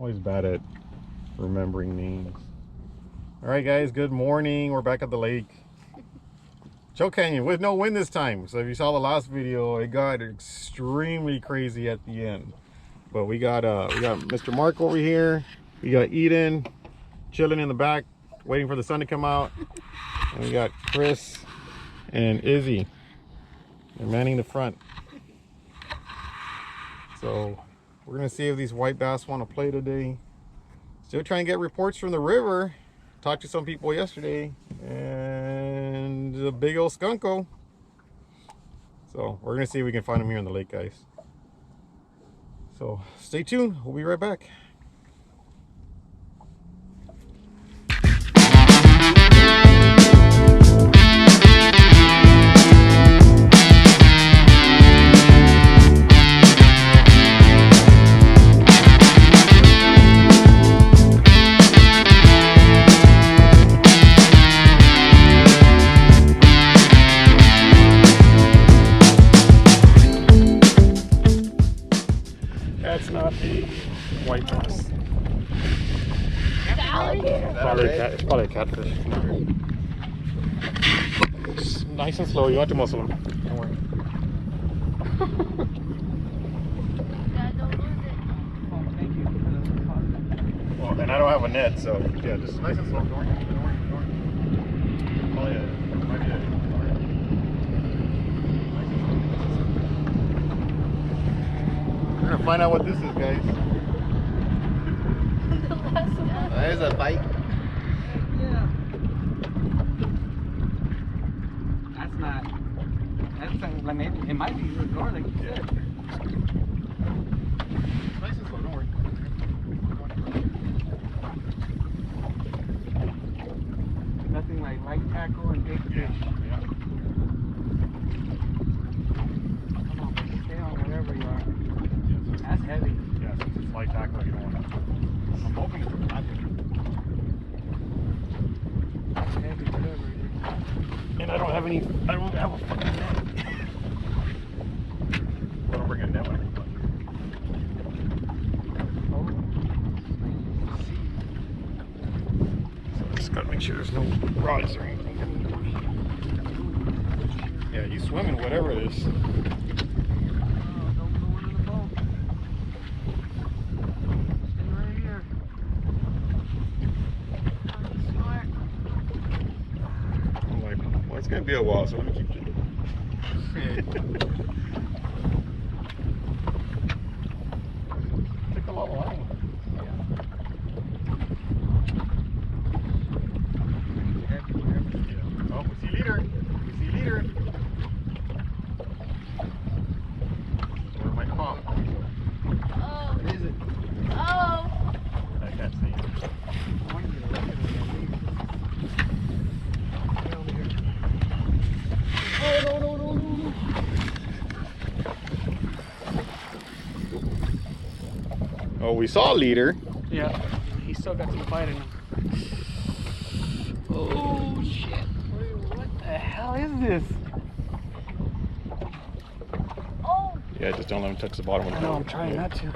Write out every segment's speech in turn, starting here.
Always bad at remembering names. All right, guys, good morning. We're back at the lake. Choke Canyon with no wind this time. So if you saw the last video, it got extremely crazy at the end. But we got Mr. Mark over here. We got Eden chilling in the back, waiting for the sun to come out. And we got Chris and Izzy. They're manning the front. So we're gonna see if these white bass want to play today. Still trying to get reports from the river. Talked to some people yesterday, and a big old skunko. So we're gonna see if we can find them here in the lake, guys. So stay tuned. We'll be right back. That's not a white bass. It's probably a catfish. Just nice and slow. You want to muscle them. Don't worry. Well, and I don't have a net, so yeah, just nice and slow. Don't worry. Don't worry. Don't worry. Oh yeah, might be it. We're gonna find out what this is, guys. There's a bite. Yeah. That's not. That's like maybe it might be the door, like you said. Nice and slow. Don't worry. Nothing like light tackle and big fish. Yeah. Come on, stay on wherever you are. That's heavy. Yeah, since it's light tackle, you don't want to. I'm hoping it's a catfish. That's heavy, whatever it is. And I don't have a fucking net. I don't bring a net when I can play. So I just gotta make sure there's no rods or anything. Yeah, you swim in whatever it is. It's gonna be a while, so let me keep it. Took a lot of line. Yeah. Oh, we see leader. We see leader. Where my pop? Oh. What is it? Oh. I can't see. Oh, we saw a leader. Yeah, he still got some fight in him. Oh shit! What the hell is this? Oh. Yeah, just don't let him touch the bottom of the No, boat. I'm trying not to.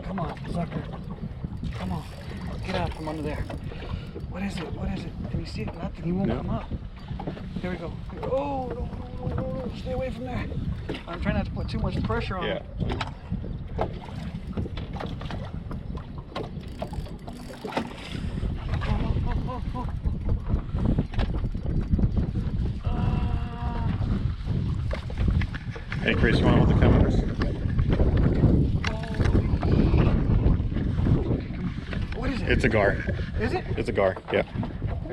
Come on, sucker. Come on. Get out from under there. What is it? What is it? Can you see it? Nothing. He won't come up. Here we go. Oh, no. Stay away from there. I'm trying not to put too much pressure on him. Hey, Chris, you want to hold the cameras? What is it? It's a gar. Is it? It's a gar, yeah.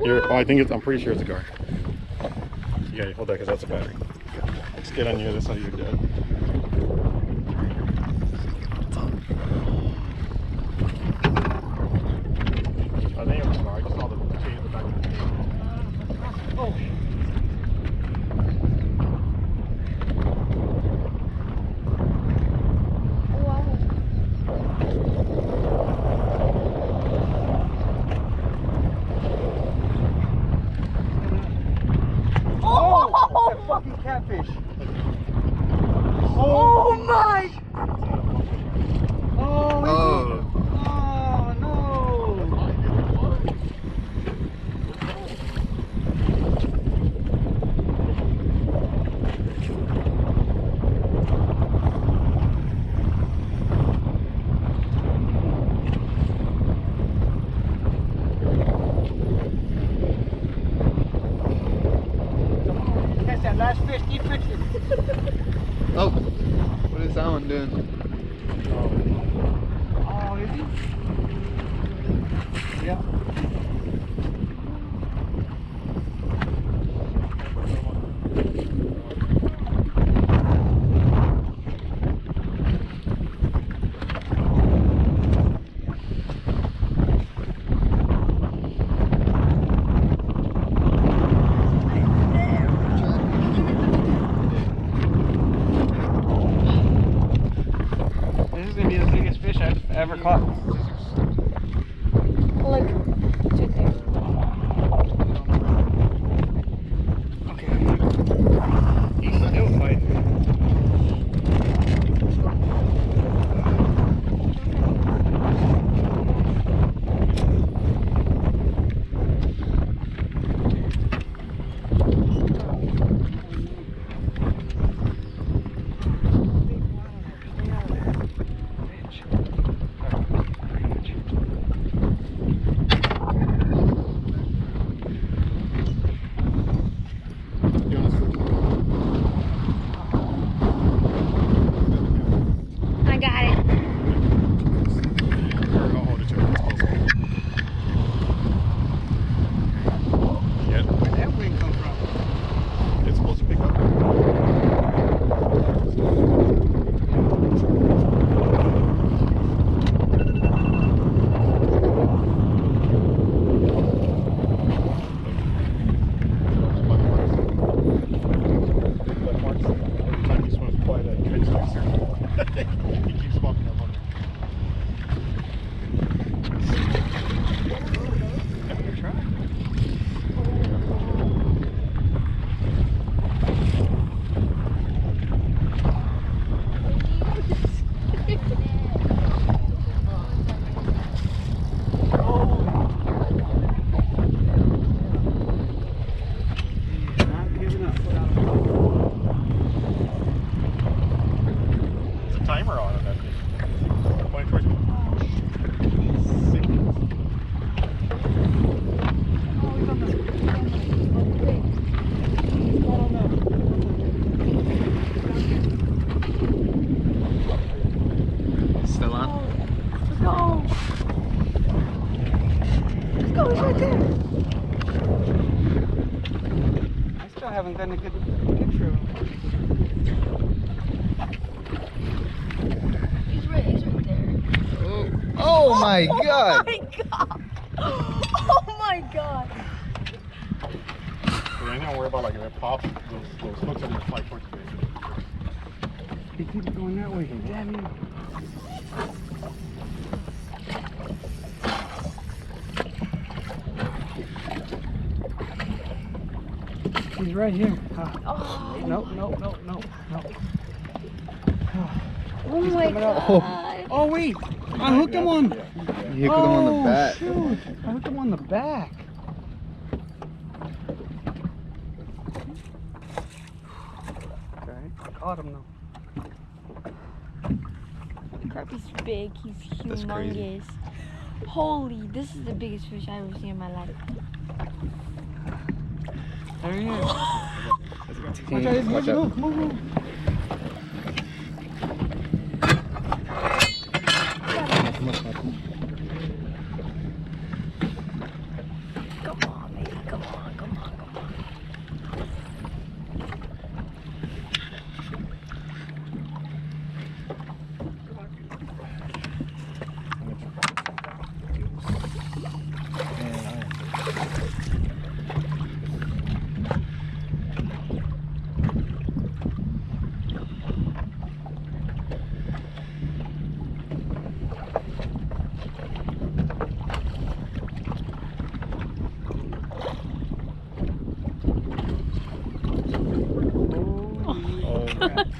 I'm pretty sure it's a gar. Yeah, hold that because that's a battery. Let's get on you, that's how you're dead. I think it was a gar. I just saw the chain at the back of the tail. Oh. Catfish. one doing? Oh, is he? Yeah. This is gonna be the biggest fish I've ever caught. Look, it's right there. Okay. He's still fighting. I got it. I'll hold it to it. Yeah, Where'd that wing come from? it's supposed to pick up. Every time he swims by that trench there, he keeps popping up on there. Not giving up. There's a timer on it, that thing. Point towards me. Sick. Still on? Let's go. Let's go, it's right there. I still haven't gotten a good picture of him. He's right there. Oh my god! Oh my god. Oh my god. Yeah, I don't worry about like if it pops, those hooks are gonna fly towards you. He keeps going that way. Damn you. He's right here. Oh, Nope, nope, nope, nope, nope. oh He's my coming out. god. Oh wait, I hooked him on. You hooked him on the back. Shoot. I hooked him on the back. Okay, I caught him though. Carp is big. He's That's crazy. humongous. Holy, this is the biggest fish I've ever seen in my life. There he is. Watch Watch out, Watch out. move. Come on, baby. Come on, come on, come on.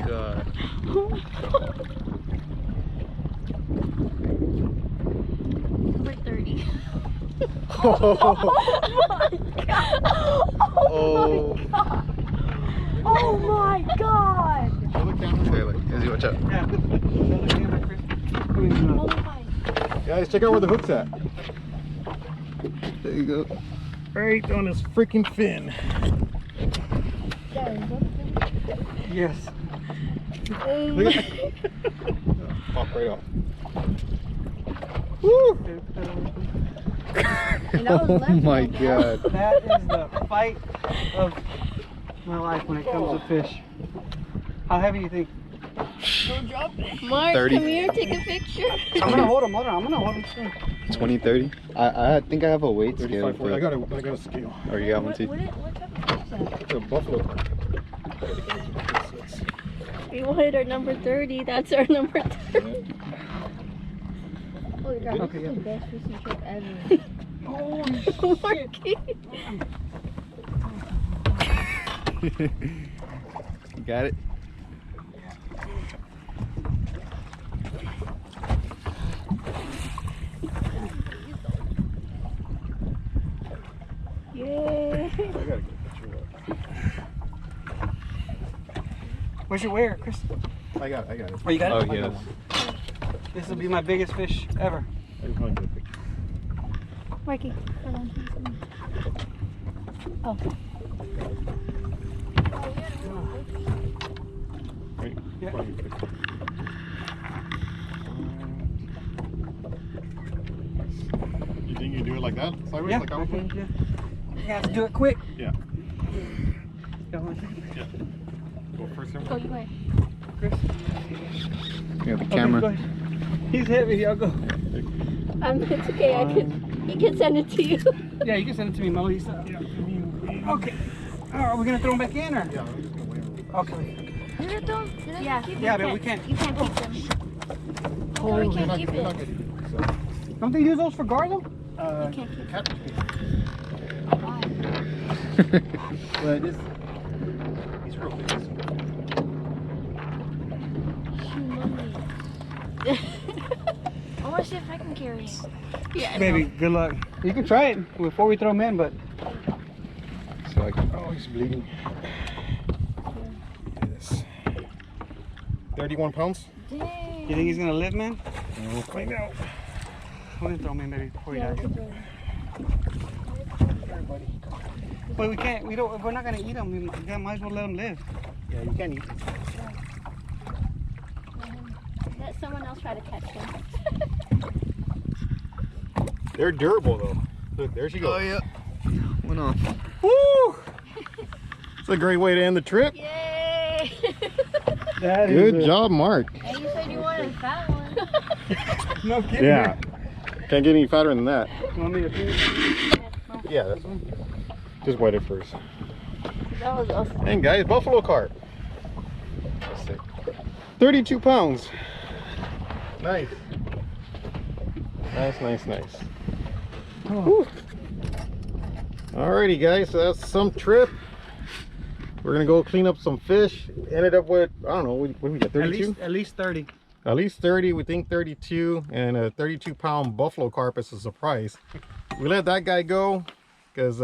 God. Number 30. Oh. Oh my god! Show the camera. Okay, look, Izzy, watch out. Yeah. Another camera, Chris. Oh my. Guys, check out where the hook's at. There you go. Right on his freaking fin. Yes. Look at pop right off. Woo! And that was Oh left my hand, god. That is the fight of my life when it comes to fish. How heavy do you think? Don't drop it. Mark, 30. come here, take a picture. I'm gonna hold him. Hold on. I'm gonna hold him soon. 20, 30. I think I have a weight scale. 35, 40. I But, got a scale. or you got one too? What type of fish is that? The buffalo carp. We wanted our number 30. That's our number 30. Oh, God, Okay, this is the best fishing trip ever. Holy Marky. You got it? Yay. I gotta get a picture of Where's your wear, Chris? that. I got it. Oh, you got it? Oh, I got yes. one. This will be my biggest fish ever. I just want to get a picture. Marky, hold on. Oh. Right? Yeah. Want to get a picture. You think you do it like that? Sideways? Yeah, Like how okay, yeah. You have to do it quick. Yeah. Go on. Go first. Go, you way. Chris. You got the Okay, camera. go ahead. He's heavy. I'll go. It's okay. He can send it to you. Yeah, you can send it to me, Melissa. Okay. Are we gonna throw him back in or? Yeah, I'm just gonna weigh them. Okay. Yeah. Yeah, but we can't. You can't keep them. Oh, we can't keep it. Don't they use those for guard though? You can't keep it. Catfish. Why? But he's real big. I want to see if I can carry it. Yeah, Baby, good luck. You can try it before we throw him in, but So I can, Oh, he's bleeding. Yes. 31 pounds? you think he's gonna live, man? We'll find out. We're gonna throw him in, baby, before he Yeah, dies. But we can't. We don't. If we're not gonna eat him, we might as well let him live. Yeah, you can eat. let someone else try to catch him. They're durable though. Look, there she goes. oh yeah. Went off. Woo! It's a great way to end the trip. Yay! That Good job, Mark. And you said you wanted a fat one. No kidding. Yeah. Can't get any fatter than that. You want me to finish? Yeah, that's one. Just wet it first. That was awesome. And guys, buffalo carp. That's sick. 32 pounds. Nice. Nice. Whew. Alrighty guys, so that's some trip. We're gonna go clean up some fish. Ended up with, I don't know, what did we get, 32? At least 30. At least 30, we think 32, and a 32-pound buffalo carp is a surprise. We let that guy go because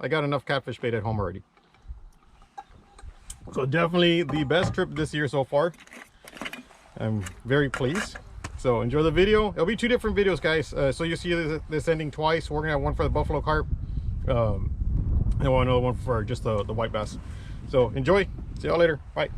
I got enough catfish bait at home already. So definitely the best trip this year so far. I'm very pleased. So enjoy the video. It'll be two different videos, guys. So you see this ending twice. We're gonna have one for the buffalo carp, and another one for just the white bass. So enjoy. See y'all later. Bye.